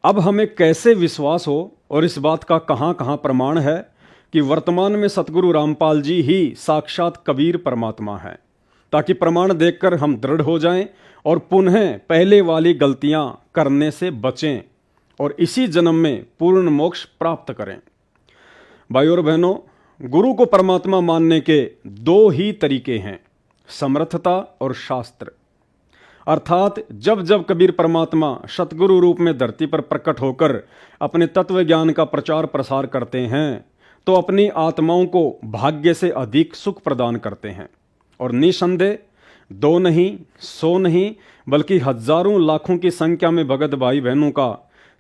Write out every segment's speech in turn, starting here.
अब हमें कैसे विश्वास हो और इस बात का कहाँ कहाँ प्रमाण है कि वर्तमान में सतगुरु रामपाल जी ही साक्षात कबीर परमात्मा हैं, ताकि प्रमाण देखकर हम दृढ़ हो जाएं और पुनः पहले वाली गलतियां करने से बचें और इसी जन्म में पूर्ण मोक्ष प्राप्त करें। भाइयों और बहनों, गुरु को परमात्मा मानने के दो ही तरीके हैं, समर्थता और शास्त्र। अर्थात जब जब कबीर परमात्मा सतगुरु रूप में धरती पर प्रकट होकर अपने तत्व ज्ञान का प्रचार प्रसार करते हैं तो अपनी आत्माओं को भाग्य से अधिक सुख प्रदान करते हैं। और निसंदेह दो नहीं, सौ नहीं, बल्कि हजारों लाखों की संख्या में भगत भाई बहनों का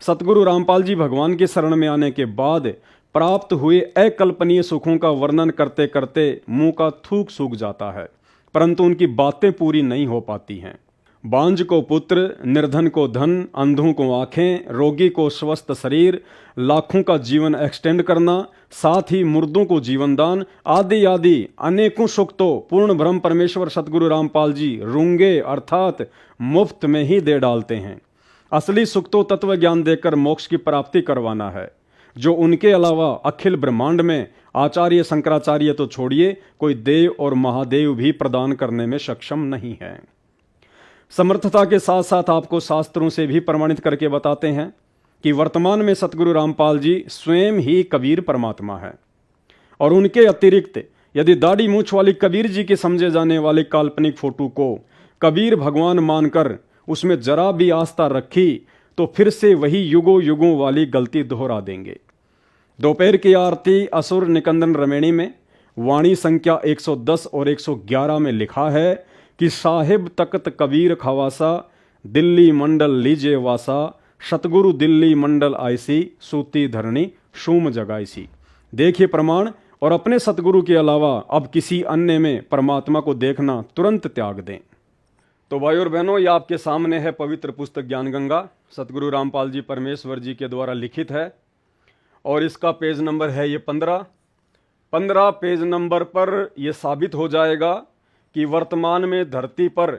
सतगुरु रामपाल जी भगवान की शरण में आने के बाद प्राप्त हुए अकल्पनीय सुखों का वर्णन करते करते मुंह का थूक सूख जाता है, परंतु उनकी बातें पूरी नहीं हो पाती हैं। बांझ को पुत्र, निर्धन को धन, अंधों को आंखें, रोगी को स्वस्थ शरीर, लाखों का जीवन एक्सटेंड करना, साथ ही मुर्दों को जीवन दान, आदि आदि अनेकों सुख तो पूर्ण ब्रह्म परमेश्वर सतगुरु रामपाल जी रूंगे अर्थात मुफ्त में ही दे डालते हैं। असली सुख तो तत्व ज्ञान देकर मोक्ष की प्राप्ति करवाना है, जो उनके अलावा अखिल ब्रह्मांड में आचार्य शंकराचार्य तो छोड़िए कोई देव और महादेव भी प्रदान करने में सक्षम नहीं है। समर्थता के साथ साथ आपको शास्त्रों से भी प्रमाणित करके बताते हैं कि वर्तमान में सतगुरु रामपाल जी स्वयं ही कबीर परमात्मा है और उनके अतिरिक्त यदि दाढ़ी मूछ वाली कबीर जी के समझे जाने वाले काल्पनिक फोटो को कबीर भगवान मानकर उसमें जरा भी आस्था रखी तो फिर से वही युगों युगों वाली गलती दोहरा देंगे। दोपहर की आरती असुर निकंदन रमेणी में वाणी संख्या 110 और 111 में लिखा है कि साहिब तख्त कबीर खवासा, दिल्ली मंडल लीजे वासा, सतगुरु दिल्ली मंडल आईसी, सूती धरणी शूम जगाईसी। देखिए प्रमाण, और अपने सतगुरु के अलावा अब किसी अन्य में परमात्मा को देखना तुरंत त्याग दें। तो भाई और बहनों, ये आपके सामने है पवित्र पुस्तक ज्ञान गंगा, सतगुरु रामपाल जी परमेश्वर जी के द्वारा लिखित है और इसका पेज नंबर है ये 15 पेज नंबर पर यह साबित हो जाएगा कि वर्तमान में धरती पर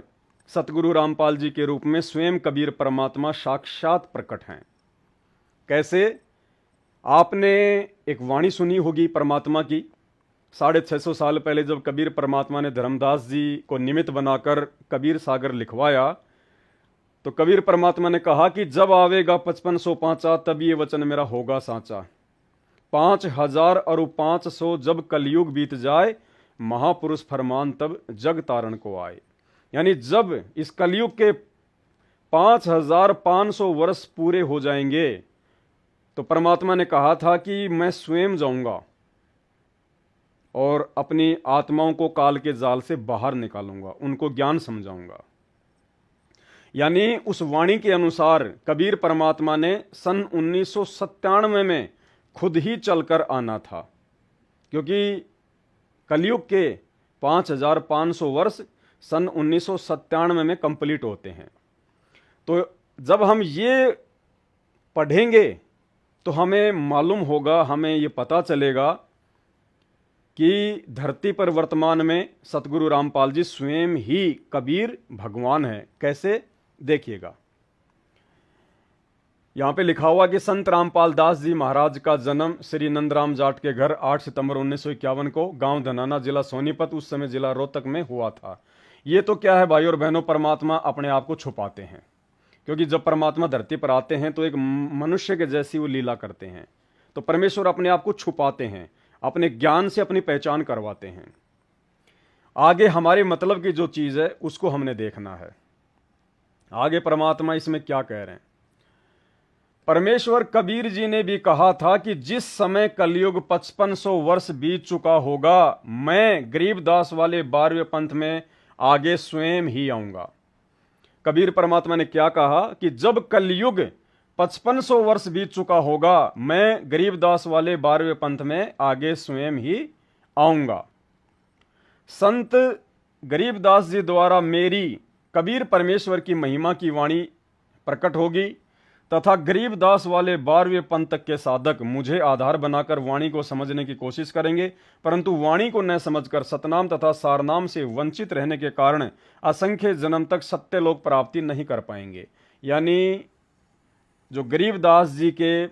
सतगुरु रामपाल जी के रूप में स्वयं कबीर परमात्मा साक्षात प्रकट हैं। कैसे? आपने एक वाणी सुनी होगी परमात्मा की, 650 साल पहले जब कबीर परमात्मा ने धर्मदास जी को निमित्त बनाकर कबीर सागर लिखवाया तो कबीर परमात्मा ने कहा कि जब आवेगा 5500 पांचा तब ये वचन मेरा होगा साचा, 5000 और 500 जब कलयुग बीत जाए महापुरुष फरमान तब जग तारण को आए। यानी जब इस कलयुग के 5500 वर्ष पूरे हो जाएंगे तो परमात्मा ने कहा था कि मैं स्वयं जाऊंगा और अपनी आत्माओं को काल के जाल से बाहर निकालूंगा, उनको ज्ञान समझाऊंगा। यानी उस वाणी के अनुसार कबीर परमात्मा ने सन 1997 में खुद ही चलकर आना था, क्योंकि कलयुग के 5500 वर्ष सन 1997 में कंप्लीट होते हैं। तो जब हम ये पढ़ेंगे तो हमें मालूम होगा, हमें ये पता चलेगा कि धरती पर वर्तमान में सतगुरु रामपाल जी स्वयं ही कबीर भगवान है। कैसे? देखिएगा, यहाँ पे लिखा हुआ कि संत रामपाल दास जी महाराज का जन्म श्री नंदराम जाट के घर 8 सितंबर 1951 को गांव धनाना, जिला सोनीपत, उस समय जिला रोहतक में हुआ था। ये तो क्या है भाई और बहनों, परमात्मा अपने आप को छुपाते हैं, क्योंकि जब परमात्मा धरती पर आते हैं तो एक मनुष्य के जैसी वो लीला करते हैं। तो परमेश्वर अपने आप को छुपाते हैं, अपने ज्ञान से अपनी पहचान करवाते हैं। आगे हमारे मतलब की जो चीज़ है उसको हमने देखना है। आगे परमात्मा इसमें क्या कह रहे हैं। परमेश्वर कबीर जी ने भी कहा था कि जिस समय कलयुग 5500 वर्ष बीत चुका होगा मैं गरीबदास वाले 12वें पंथ में आगे स्वयं ही आऊंगा। कबीर परमात्मा ने क्या कहा कि जब कलयुग 5500 वर्ष बीत चुका होगा मैं गरीबदास वाले 12वें पंथ में आगे स्वयं ही आऊंगा। संत गरीबदास जी द्वारा मेरी कबीर परमेश्वर की महिमा की वाणी प्रकट होगी तथा गरीबदास वाले 12वें पंथ तक के साधक मुझे आधार बनाकर वाणी को समझने की कोशिश करेंगे, परंतु वाणी को न समझकर सतनाम तथा सारनाम से वंचित रहने के कारण असंख्य जन्म तक सत्यलोक प्राप्ति नहीं कर पाएंगे। यानी जो गरीबदास जी के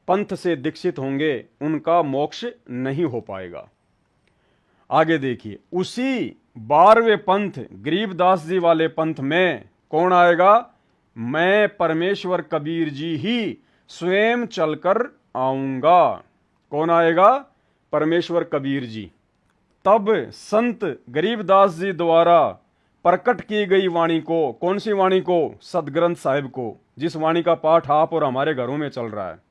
पंथ से दीक्षित होंगे उनका मोक्ष नहीं हो पाएगा। आगे देखिए, उसी 12वें पंथ गरीबदास जी वाले पंथ में कौन आएगा? मैं परमेश्वर कबीर जी ही स्वयं चलकर आऊंगा। कौन आएगा? परमेश्वर कबीर जी। तब संत गरीबदास जी द्वारा प्रकट की गई वाणी को, कौन सी वाणी को? सदग्रंथ साहिब को, जिस वाणी का पाठ आप और हमारे घरों में चल रहा है।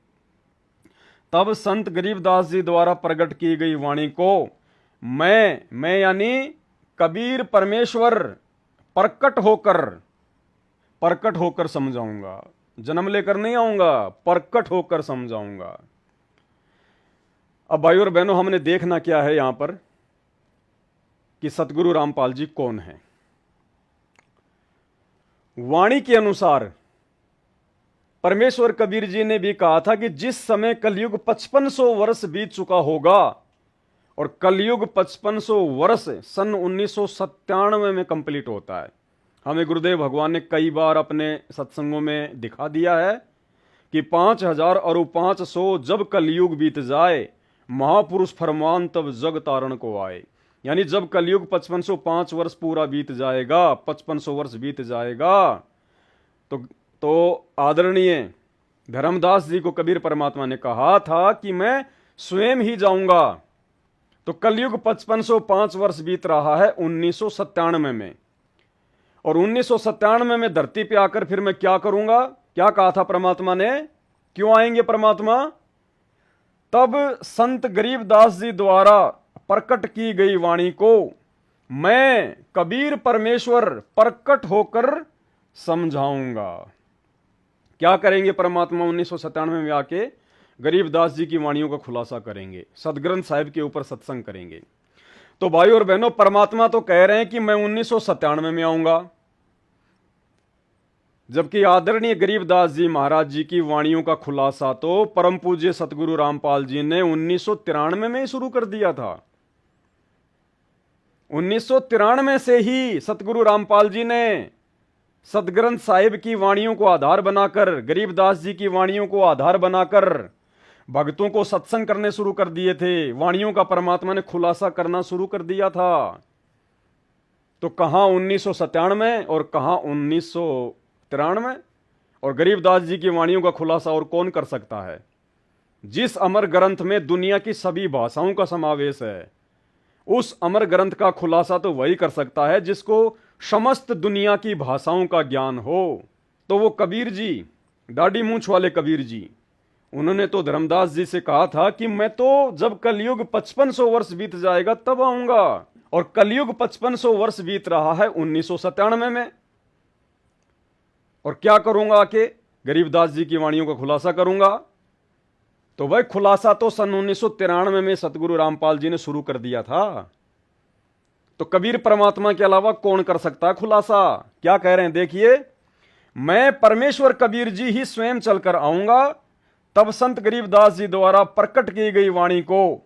तब संत गरीबदास जी द्वारा प्रकट की गई वाणी को मैं यानी कबीर परमेश्वर प्रकट होकर समझाऊंगा। जन्म लेकर नहीं आऊंगा, प्रकट होकर समझाऊंगा। अब भाई और बहनों, हमने देखना क्या है यहां पर कि सतगुरु रामपाल जी कौन है। वाणी के अनुसार परमेश्वर कबीर जी ने भी कहा था कि जिस समय कलयुग 5500 वर्ष बीत चुका होगा, और कलयुग 5500 वर्ष सन 1997 में कंप्लीट होता है। हमें गुरुदेव भगवान ने कई बार अपने सत्संगों में दिखा दिया है कि 5000 और 500 जब कलयुग बीत जाए, महापुरुष फरमान तब जग तारण को आए। यानी जब कलयुग 5505 वर्ष पूरा बीत जाएगा, 5500 वर्ष बीत जाएगा, तो आदरणीय धर्मदास जी को कबीर परमात्मा ने कहा था कि मैं स्वयं ही जाऊंगा। तो कलयुग 5505 वर्ष बीत रहा है 1997 में, और 1997 में धरती पे आकर फिर मैं क्या करूंगा? क्या कहा था परमात्मा ने? क्यों आएंगे परमात्मा? तब संत गरीबदास जी द्वारा प्रकट की गई वाणी को मैं कबीर परमेश्वर प्रकट होकर समझाऊंगा। क्या करेंगे परमात्मा? 1997 में आके गरीबदास जी की वाणियों का खुलासा करेंगे, सदग्रंथ साहिब के ऊपर सत्संग करेंगे। तो भाई और बहनों, परमात्मा तो कह रहे हैं कि मैं 1997 में आऊंगा, जबकि आदरणीय गरीबदास जी महाराज जी की वाणियों का खुलासा तो परम पूज्य सतगुरु रामपाल जी ने 1993 में ही शुरू कर दिया था। 1993 से ही सतगुरु रामपाल जी ने सदग्रंथ साहिब की वाणियों को आधार बनाकर, गरीबदास जी की वाणियों को आधार बनाकर भक्तों को सत्संग करने शुरू कर दिए थे। वाणियों का परमात्मा ने खुलासा करना शुरू कर दिया था। तो कहां 1997 और कहां 1993? और गरीबदास जी की वाणियों का खुलासा और कौन कर सकता है? जिस अमर ग्रंथ में दुनिया की सभी भाषाओं का समावेश है, उस अमर ग्रंथ का खुलासा तो वही कर सकता है जिसको समस्त दुनिया की भाषाओं का ज्ञान हो। तो वो कबीर जी, दाढ़ी मूंछ वाले कबीर जी, उन्होंने तो धर्मदास जी से कहा था कि मैं तो जब कलयुग 5500 वर्ष बीत जाएगा तब आऊंगा, और कलयुग 5500 वर्ष बीत रहा है 1997 में। और क्या करूंगा? आके गरीबदास जी की वाणियों का खुलासा करूंगा। तो भाई खुलासा तो सन 1993 में सतगुरु रामपाल जी ने शुरू कर दिया था। तो कबीर परमात्मा के अलावा कौन कर सकता है खुलासा? क्या कह रहे हैं देखिए, मैं परमेश्वर कबीर जी ही स्वयं चलकर आऊंगा। तब संत गरीबदास जी द्वारा प्रकट की गई वाणी को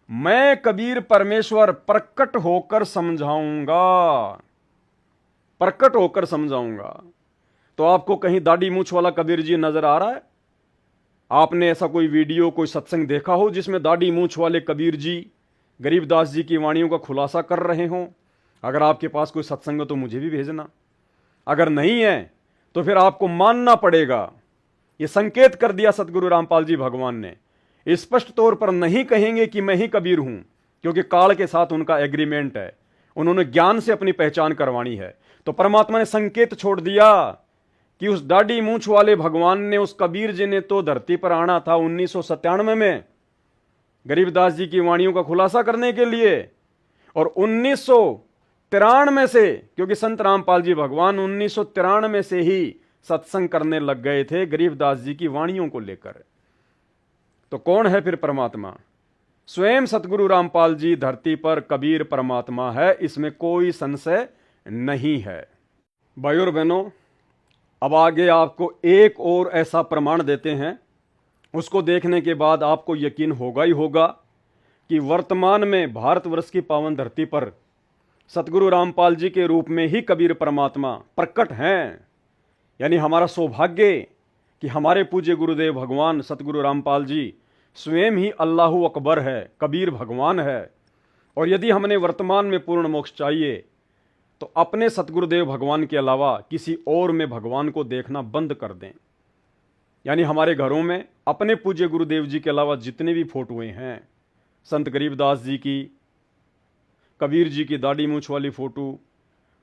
मैं कबीर परमेश्वर प्रकट होकर समझाऊंगा, प्रकट होकर समझाऊंगा। तो आपको कहीं दाढ़ी मूंछ वाला कबीर जी नजर आ रहा है? आपने ऐसा कोई वीडियो, कोई सत्संग देखा हो जिसमें दाढ़ी मूंछ वाले कबीर जी गरीबदास जी की वाणियों का खुलासा कर रहे हों? अगर आपके पास कोई सत्संग हो तो मुझे भी भेजना। अगर नहीं है तो फिर आपको मानना पड़ेगा। ये संकेत कर दिया सतगुरु रामपाल जी भगवान ने, स्पष्ट तौर पर नहीं कहेंगे कि मैं ही कबीर हूं, क्योंकि काल के साथ उनका एग्रीमेंट है, उन्होंने ज्ञान से अपनी पहचान करवानी है। तो परमात्मा ने संकेत छोड़ दिया कि उस दाढ़ी मूंछ वाले भगवान ने, उस कबीर जी ने तो धरती पर आना था 1997 में गरीबदास जी की वाणियों का खुलासा करने के लिए, और 1993 से, क्योंकि संत रामपाल जी भगवान 1993 से ही सत्संग करने लग गए थे गरीबदास जी की वाणियों को लेकर। तो कौन है फिर परमात्मा? स्वयं सतगुरु रामपाल जी धरती पर कबीर परमात्मा है, इसमें कोई संशय नहीं है। भाइयों और बहनों, अब आगे आपको एक और ऐसा प्रमाण देते हैं, उसको देखने के बाद आपको यकीन होगा ही होगा कि वर्तमान में भारतवर्ष की पावन धरती पर सतगुरु रामपाल जी के रूप में ही कबीर परमात्मा प्रकट हैं। यानी हमारा सौभाग्य कि हमारे पूज्य गुरुदेव भगवान सतगुरु रामपाल जी स्वयं ही अल्लाहु अकबर है, कबीर भगवान है। और यदि हमने वर्तमान में पूर्ण मोक्ष चाहिए तो अपने सतगुरुदेव भगवान के अलावा किसी और में भगवान को देखना बंद कर दें। यानी हमारे घरों में अपने पूज्य गुरुदेव जी के अलावा जितने भी फोटोएं हैं, संत गरीबदास जी की, कबीर जी की दाढ़ी मूछ वाली फ़ोटो,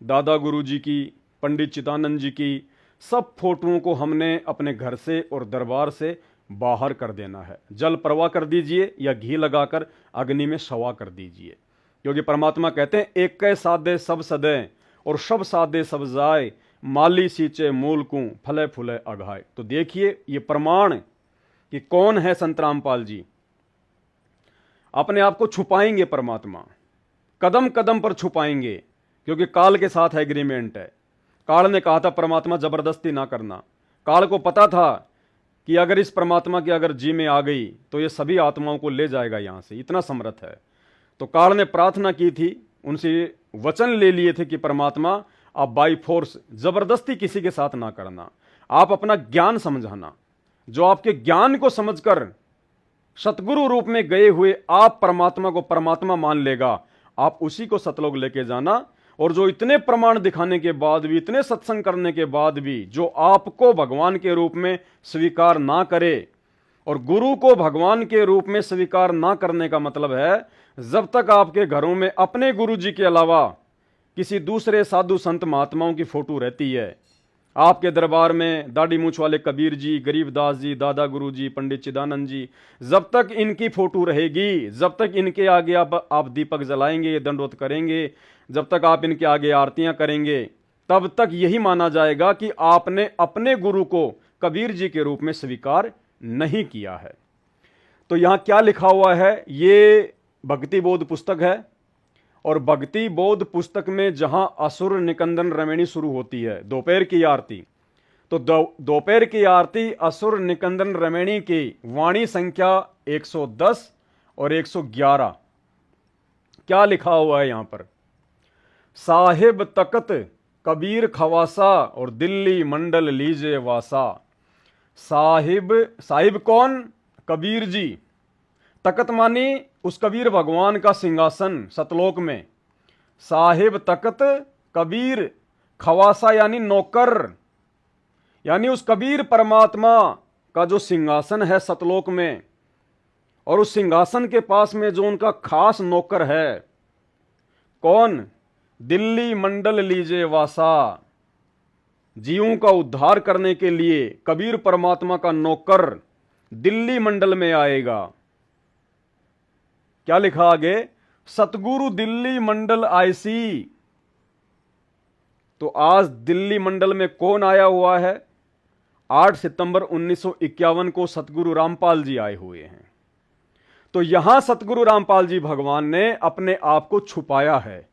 दादा गुरु जी की, पंडित चिदानंद जी की, सब फोटोओं को हमने अपने घर से और दरबार से बाहर कर देना है। जल प्रवाह कर दीजिए या घी लगाकर अग्नि में सवा कर दीजिए, क्योंकि परमात्मा कहते हैं एक कै साधे सब सदें और सब साधे सब जाए, माली सींचे मूल को फले फूले अघाए। तो देखिए ये प्रमाण कि कौन है संत रामपाल जी। अपने आप को छुपाएंगे परमात्मा, कदम कदम पर छुपाएंगे, क्योंकि काल के साथ एग्रीमेंट है। काल ने कहा था परमात्मा जबरदस्ती ना करना। काल को पता था कि अगर इस परमात्मा की अगर जी में आ गई तो ये सभी आत्माओं को ले जाएगा यहां से, इतना समर्थ है। तो काल ने प्रार्थना की थी, उनसे वचन ले लिए थे कि परमात्मा आप बाई फोर्स जबरदस्ती किसी के साथ ना करना, आप अपना ज्ञान समझाना। जो आपके ज्ञान को समझकर सतगुरु रूप में गए हुए आप परमात्मा को परमात्मा मान लेगा, आप उसी को सतलोक लेके जाना। और जो इतने प्रमाण दिखाने के बाद भी, इतने सत्संग करने के बाद भी जो आपको भगवान के रूप में स्वीकार ना करे, और गुरु को भगवान के रूप में स्वीकार ना करने का मतलब है जब तक आपके घरों में अपने गुरु जी के अलावा किसी दूसरे साधु संत महात्माओं की फोटो रहती है, आपके दरबार में दाढ़ी मूछ वाले कबीर जी, गरीबदास जी, दादा गुरु जी, पंडित चिदानंद जी, जब तक इनकी फोटो रहेगी, जब तक इनके आगे आप दीपक जलाएंगे, दंडवत करेंगे, जब तक आप इनके आगे आरतियां करेंगे, तब तक यही माना जाएगा कि आपने अपने गुरु को कबीर जी के रूप में स्वीकार नहीं किया है। तो यहां क्या लिखा हुआ है, ये भक्ति बोध पुस्तक है। और भक्ति बोध पुस्तक में जहां असुर निकंदन रमणी शुरू होती है, दोपहर की आरती, तो दोपहर की आरती असुर निकंदन रमणी की वाणी संख्या 110 और 111। क्या लिखा हुआ है यहां पर, साहिब तकत कबीर खवासा और दिल्ली मंडल लीजे वासा। साहिब कौन, कबीर जी। तकत मानी उस कबीर भगवान का सिंहासन सतलोक में। साहिब तकत कबीर खवासा यानी नौकर, यानी उस कबीर परमात्मा का जो सिंहासन है सतलोक में, और उस सिंहासन के पास में जो उनका खास नौकर है, कौन, दिल्ली मंडल लीजे वासा। जीवों का उद्धार करने के लिए कबीर परमात्मा का नौकर दिल्ली मंडल में आएगा। क्या लिखा आगे, सतगुरु दिल्ली मंडल आईसी। तो आज दिल्ली मंडल में कौन आया हुआ है, 8 सितंबर 1951 को सतगुरु रामपाल जी आए हुए हैं। तो यहां सतगुरु रामपाल जी भगवान ने अपने आप को छुपाया है,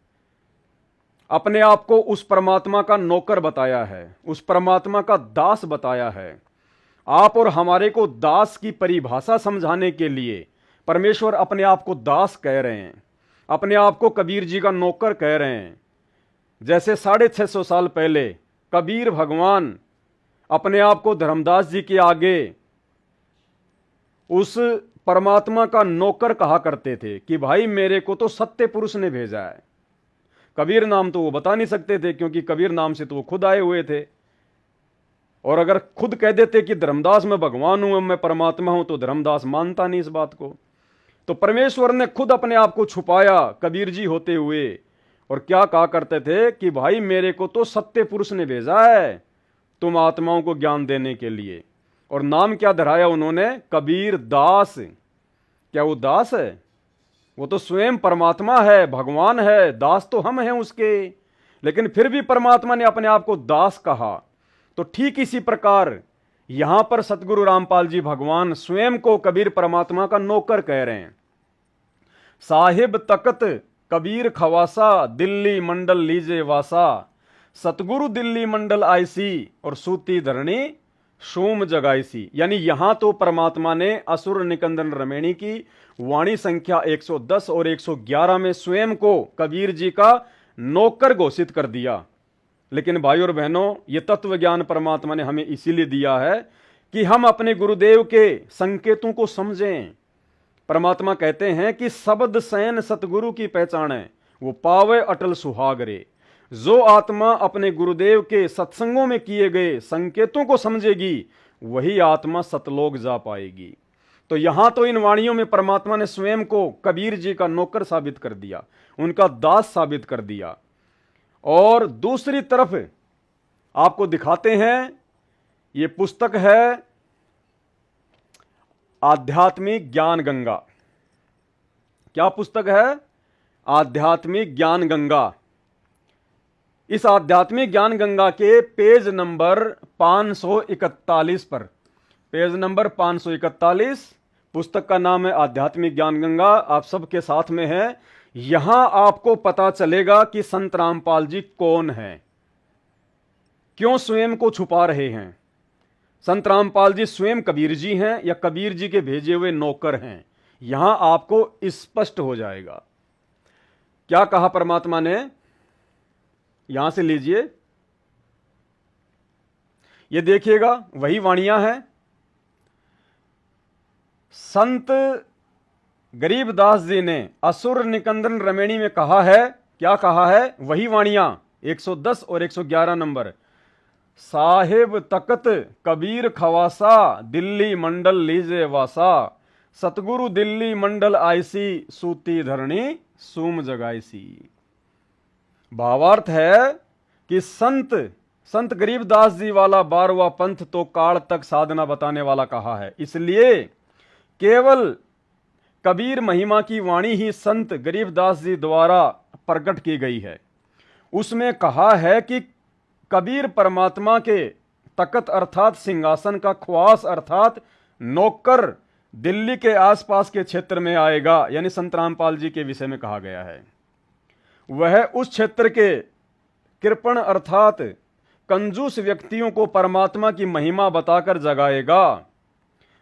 अपने आप को उस परमात्मा का नौकर बताया है, उस परमात्मा का दास बताया है। आप और हमारे को दास की परिभाषा समझाने के लिए परमेश्वर अपने आप को दास कह रहे हैं, अपने आप को कबीर जी का नौकर कह रहे हैं। जैसे 650 साल पहले कबीर भगवान अपने आप को धर्मदास जी के आगे उस परमात्मा का नौकर कहा करते थे कि भाई मेरे को तो सत्य पुरुष ने भेजा है। कबीर नाम तो वो बता नहीं सकते थे, क्योंकि कबीर नाम से तो वो खुद आए हुए थे। और अगर खुद कह देते कि धर्मदास मैं भगवान हूं, मैं परमात्मा हूं, तो धर्मदास मानता नहीं इस बात को। तो परमेश्वर ने खुद अपने आप को छुपाया कबीर जी होते हुए, और क्या कहा करते थे कि भाई मेरे को तो सत्य पुरुष ने भेजा है तुम आत्माओं को ज्ञान देने के लिए। और नाम क्या धराया उन्होंने, कबीर दास। क्या वो दास है, वो तो स्वयं परमात्मा है, भगवान है, दास तो हम हैं उसके, लेकिन फिर भी परमात्मा ने अपने आप को दास कहा। तो ठीक इसी प्रकार यहां पर सतगुरु रामपाल जी भगवान स्वयं को कबीर परमात्मा का नौकर कह रहे हैं। साहिब तकत कबीर खवासा, दिल्ली मंडल लीजे वासा। सतगुरु दिल्ली मंडल आईसी और सूती धरणी सोम जगाईसी। यानी यहां तो परमात्मा ने असुर निकंदन रमणी की वाणी संख्या 110 और 111 में स्वयं को कबीर जी का नौकर घोषित कर दिया। लेकिन भाई और बहनों, ये तत्व ज्ञान परमात्मा ने हमें इसीलिए दिया है कि हम अपने गुरुदेव के संकेतों को समझें। परमात्मा कहते हैं कि शब्द सैन सतगुरु की पहचान है, वो पावे अटल सुहागरे। जो आत्मा अपने गुरुदेव के सत्संगों में किए गए संकेतों को समझेगी, वही आत्मा सतलोक जा पाएगी। तो यहां तो इन वाणियों में परमात्मा ने स्वयं को कबीर जी का नौकर साबित कर दिया, उनका दास साबित कर दिया। और दूसरी तरफ आपको दिखाते हैं, ये पुस्तक है आध्यात्मिक ज्ञान गंगा। क्या पुस्तक है? आध्यात्मिक ज्ञान गंगा। इस आध्यात्मिक ज्ञान गंगा के पेज नंबर 541 पर, पेज नंबर 541, पुस्तक का नाम है आध्यात्मिक ज्ञान गंगा, आप सबके साथ में है। यहां आपको पता चलेगा कि संत रामपाल जी कौन है, क्यों स्वयं को छुपा रहे हैं। संत रामपाल जी स्वयं कबीर जी हैं या कबीर जी के भेजे हुए नौकर हैं, यहां आपको स्पष्ट हो जाएगा। क्या कहा परमात्मा ने, यहां से लीजिए, ये देखिएगा, वही वाणियां हैं। संत गरीबदास जी ने असुर निकंदन रमेणी में कहा है, क्या कहा है? वही वाणियां 110 और 111 नंबर। साहेब तकत कबीर खवासा, दिल्ली मंडल लीजे वासा, सतगुरु दिल्ली मंडल आईसी, सूती धरणी सूम जगाईसी। भावार्थ है कि संत गरीबदास जी वाला 12वां पंथ तो काल तक साधना बताने वाला कहा है, इसलिए केवल कबीर महिमा की वाणी ही संत गरीबदास जी द्वारा प्रकट की गई है। उसमें कहा है कि कबीर परमात्मा के तकत अर्थात सिंहासन का ख्वास अर्थात नौकर दिल्ली के आसपास के क्षेत्र में आएगा, यानी संत रामपाल जी के विषय में कहा गया है। वह उस क्षेत्र के कृपण अर्थात कंजूस व्यक्तियों को परमात्मा की महिमा बताकर जगाएगा,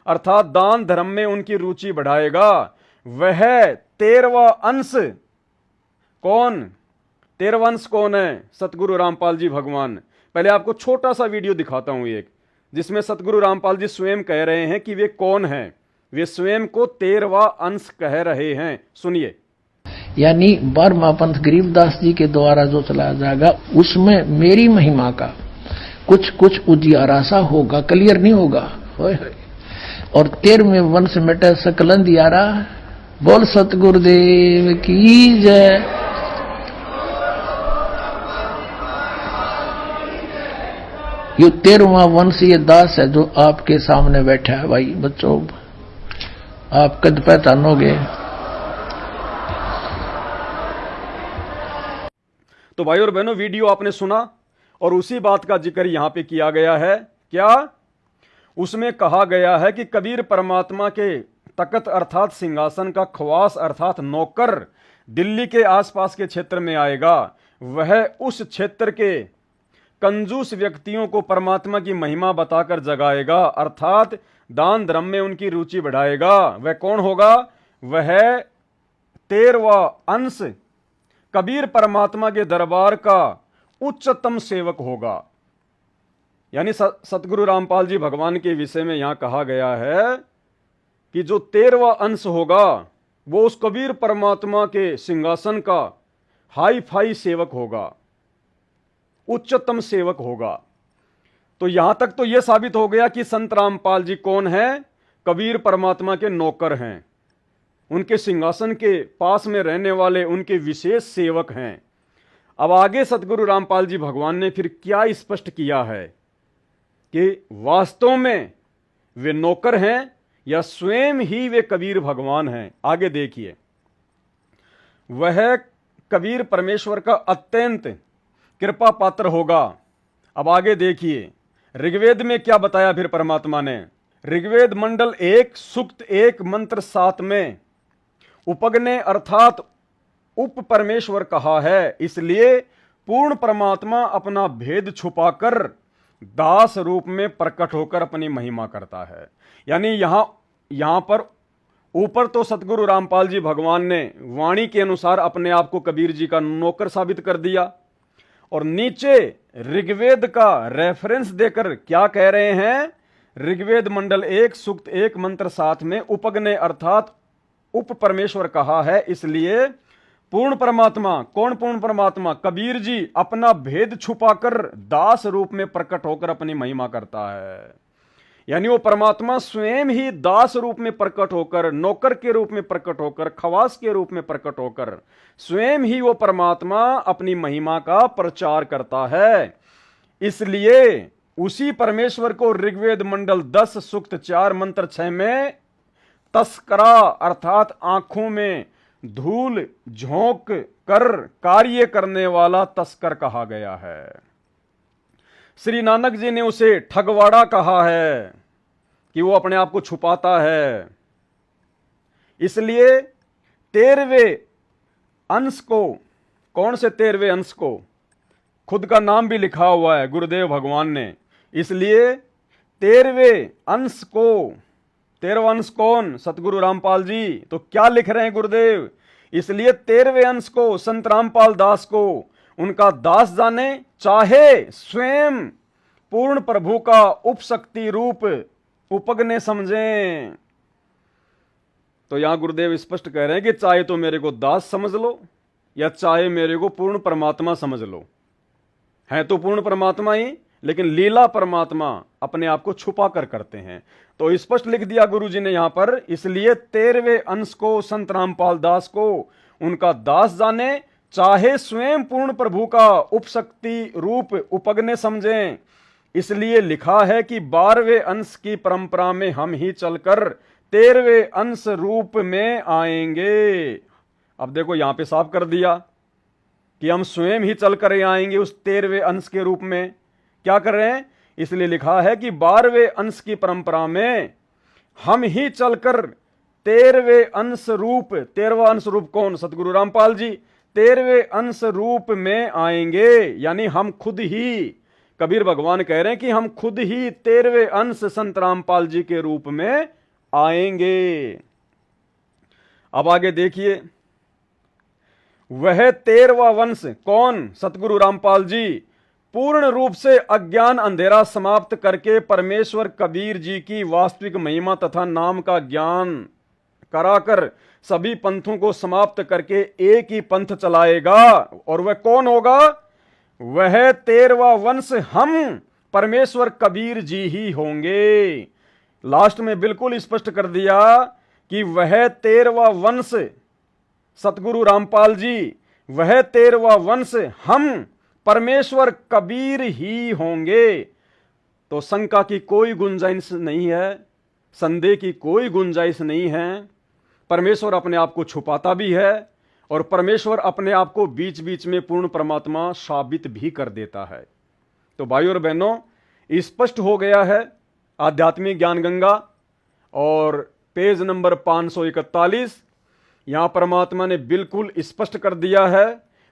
अर्थात दान धर्म में उनकी रुचि बढ़ाएगा। वह 13वां अंश कौन? 13वां अंश कौन है? सतगुरु रामपाल जी भगवान। पहले आपको छोटा सा वीडियो दिखाता हूं एक, जिसमें सतगुरु रामपाल जी स्वयं कह रहे हैं कि वे कौन हैं। वे स्वयं को 13वां अंश कह रहे हैं, सुनिए। यानी 12वां पंथ गरीबदास जी के द्वारा जो चलाया जाएगा, उसमें मेरी महिमा का कुछ उजियारा सा होगा, क्लियर नहीं होगा। और 13वें वंश मिटे सकल अंधियारा। बोल सतगुरुदेव की जय। ये 13वां वंश ये दास है जो आपके सामने बैठा है। भाई बच्चों, आप कद पहचानोगे। तो भाई और बहनों, वीडियो आपने सुना और उसी बात का जिक्र यहां पे किया गया है। क्या? उसमें कहा गया है कि कबीर परमात्मा के तकत अर्थात सिंहासन का ख्वास अर्थात नौकर दिल्ली के आसपास के क्षेत्र में आएगा। वह उस क्षेत्र के कंजूस व्यक्तियों को परमात्मा की महिमा बताकर जगाएगा, अर्थात दान धर्म में उनकी रुचि बढ़ाएगा। वह कौन होगा? वह 13वां अंश कबीर परमात्मा के दरबार का उच्चतम सेवक होगा। यानी सतगुरु रामपाल जी भगवान के विषय में यहां कहा गया है कि जो 13वां अंश होगा वो उस कबीर परमात्मा के सिंहासन का हाई फाई सेवक होगा, उच्चतम सेवक होगा। तो यहां तक तो यह साबित हो गया कि संत रामपाल जी कौन है? कबीर परमात्मा के नौकर हैं, उनके सिंहासन के पास में रहने वाले उनके विशेष सेवक हैं। अब आगे सतगुरु रामपाल जी भगवान ने फिर क्या स्पष्ट किया है कि वास्तव में वे नौकर हैं या स्वयं ही वे कबीर भगवान हैं। आगे देखिए, वह कबीर परमेश्वर का अत्यंत कृपा पात्र होगा। अब आगे देखिए, ऋग्वेद में क्या बताया फिर परमात्मा ने। ऋग्वेद मंडल 1 सूक्त 1 मंत्र 7 में उपगने अर्थात उप परमेश्वर कहा है। इसलिए पूर्ण परमात्मा अपना भेद छुपाकर दास रूप में प्रकट होकर अपनी महिमा करता है। यानी यहां पर ऊपर तो सतगुरु रामपाल जी भगवान ने वाणी के अनुसार अपने आप को कबीर जी का नौकर साबित कर दिया, और नीचे ऋग्वेद का रेफरेंस देकर क्या कह रहे हैं? ऋग्वेद मंडल 1 सूक्त 1 मंत्र 7 में उपग्ने अर्थात उप परमेश्वर कहा है। इसलिए पूर्ण परमात्मा, कौन पूर्ण परमात्मा? कबीर जी अपना भेद छुपाकर दास रूप में प्रकट होकर अपनी महिमा करता है। यानी वो परमात्मा स्वयं ही दास रूप में प्रकट होकर, नौकर के रूप में प्रकट होकर, खवास के रूप में प्रकट होकर स्वयं ही वो परमात्मा अपनी महिमा का प्रचार करता है। इसलिए उसी परमेश्वर को ऋग्वेद मंडल 10 सूक्त 4 मंत्र 6 में तस्करा अर्थात आंखों में धूल झोंक कर कार्य करने वाला तस्कर कहा गया है। श्री नानक जी ने उसे ठगवाड़ा कहा है कि वो अपने आप को छुपाता है। इसलिए 13वें अंश को, कौन से 13वें अंश को? खुद का नाम भी लिखा हुआ है गुरुदेव भगवान ने। इसलिए 13वें अंश को, 13वां अंश कौन? सतगुरु रामपाल जी। तो क्या लिख रहे हैं गुरुदेव? इसलिए 13वें अंश को संत रामपाल दास को उनका दास जाने, चाहे स्वयं पूर्ण प्रभु का उपशक्ति रूप उपग्ने समझें। तो यहां गुरुदेव स्पष्ट कह रहे हैं कि चाहे तो मेरे को दास समझ लो या चाहे मेरे को पूर्ण परमात्मा समझ लो, है तो पूर्ण परमात्मा ही, लेकिन लीला परमात्मा अपने आप को छुपा कर करते हैं। तो स्पष्ट लिख दिया गुरु जी ने यहां पर। इसलिए 13वें अंश को संत रामपाल दास को उनका दास जाने, चाहे स्वयं पूर्ण प्रभु का उपशक्ति रूप उपग्ने समझें। इसलिए लिखा है कि 12वें अंश की परंपरा में हम ही चलकर 13वें अंश रूप में आएंगे। अब देखो यहां पे साफ कर दिया कि हम स्वयं ही चलकर आएंगे उस 13वें अंश के रूप में। क्या कर रहे हैं? इसलिए लिखा है कि 12वें अंश की परंपरा में हम ही चलकर 13वें अंश रूप, 13वां अंश रूप कौन? सतगुरु रामपाल जी। 13वें अंश रूप में आएंगे, यानी हम खुद ही, कबीर भगवान कह रहे हैं कि हम खुद ही 13वें अंश संत रामपाल जी के रूप में आएंगे। अब आगे देखिए, वह 13वां वंश कौन? सतगुरु रामपाल जी पूर्ण रूप से अज्ञान अंधेरा समाप्त करके परमेश्वर कबीर जी की वास्तविक महिमा तथा नाम का ज्ञान कराकर सभी पंथों को समाप्त करके एक ही पंथ चलाएगा। और वह कौन होगा? वह 13वां वंश हम परमेश्वर कबीर जी ही होंगे। लास्ट में बिल्कुल स्पष्ट कर दिया कि वह 13वां वंश सतगुरु रामपाल जी, वह 13वां वंश हम परमेश्वर कबीर ही होंगे। तो शंका की कोई गुंजाइश नहीं है, संदेह की कोई गुंजाइश नहीं है। परमेश्वर अपने आप को छुपाता भी है और परमेश्वर अपने आप को बीच बीच में पूर्ण परमात्मा साबित भी कर देता है। तो भाइयों और बहनों, स्पष्ट हो गया है आध्यात्मिक ज्ञान गंगा और पेज नंबर 541। यहां परमात्मा ने बिल्कुल स्पष्ट कर दिया है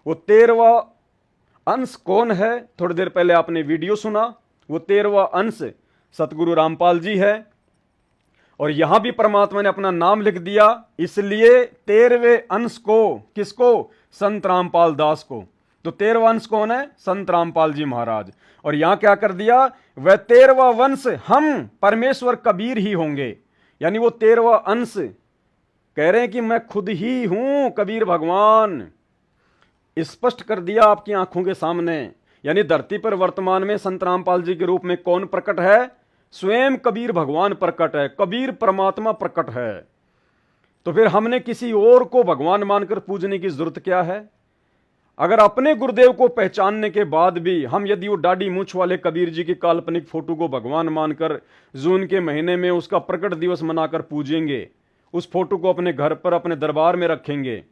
वो 13वां अंश कौन है। थोड़ी देर पहले आपने वीडियो सुना, वो 13वां अंश सतगुरु रामपाल जी है। और यहां भी परमात्मा ने अपना नाम लिख दिया। इसलिए 13वें अंश को, किसको? संत रामपाल दास को। तो 13वां अंश कौन है? संत रामपाल जी महाराज। और यहां क्या कर दिया? वह 13वां वंश हम परमेश्वर कबीर ही होंगे। यानी वो 13वां अंश कह रहे हैं कि मैं खुद ही हूं कबीर भगवान। स्पष्ट कर दिया आपकी आंखों के सामने। यानी धरती पर वर्तमान में संत रामपाल जी के रूप में कौन प्रकट है? स्वयं कबीर भगवान प्रकट है, कबीर परमात्मा प्रकट है। तो फिर हमने किसी और को भगवान मानकर पूजने की जरूरत क्या है? अगर अपने गुरुदेव को पहचानने के बाद भी हम यदि वो दाढ़ी मूंछ वाले कबीर जी की काल्पनिक फोटो को भगवान मानकर जून के महीने में उसका प्रकट दिवस मनाकर पूजेंगे, उस फोटो को अपने घर पर अपने दरबार में रखेंगे,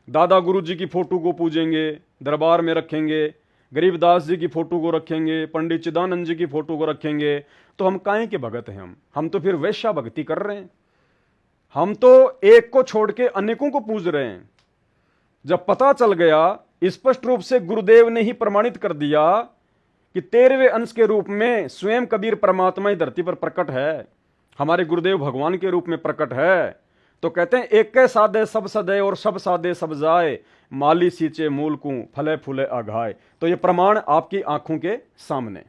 दादा गुरु जी की फोटो को पूजेंगे, दरबार में रखेंगे, गरीबदास जी की फोटो को रखेंगे, पंडित चिदानंद जी की फोटो को रखेंगे, तो हम काहे के भगत हैं? हम तो फिर वैश्या भक्ति कर रहे हैं। हम तो एक को छोड़ के अनेकों को पूज रहे हैं। जब पता चल गया, स्पष्ट रूप से गुरुदेव ने ही प्रमाणित कर दिया कि 13वें अंश के रूप में स्वयं कबीर परमात्मा ही धरती पर प्रकट है, हमारे गुरुदेव भगवान के रूप में प्रकट है। तो कहते हैं एक के साधे सब सदे और सब साधे सब जाए, माली सींचे मूल को फले फूले आघाए। तो ये प्रमाण आपकी आंखों के सामने।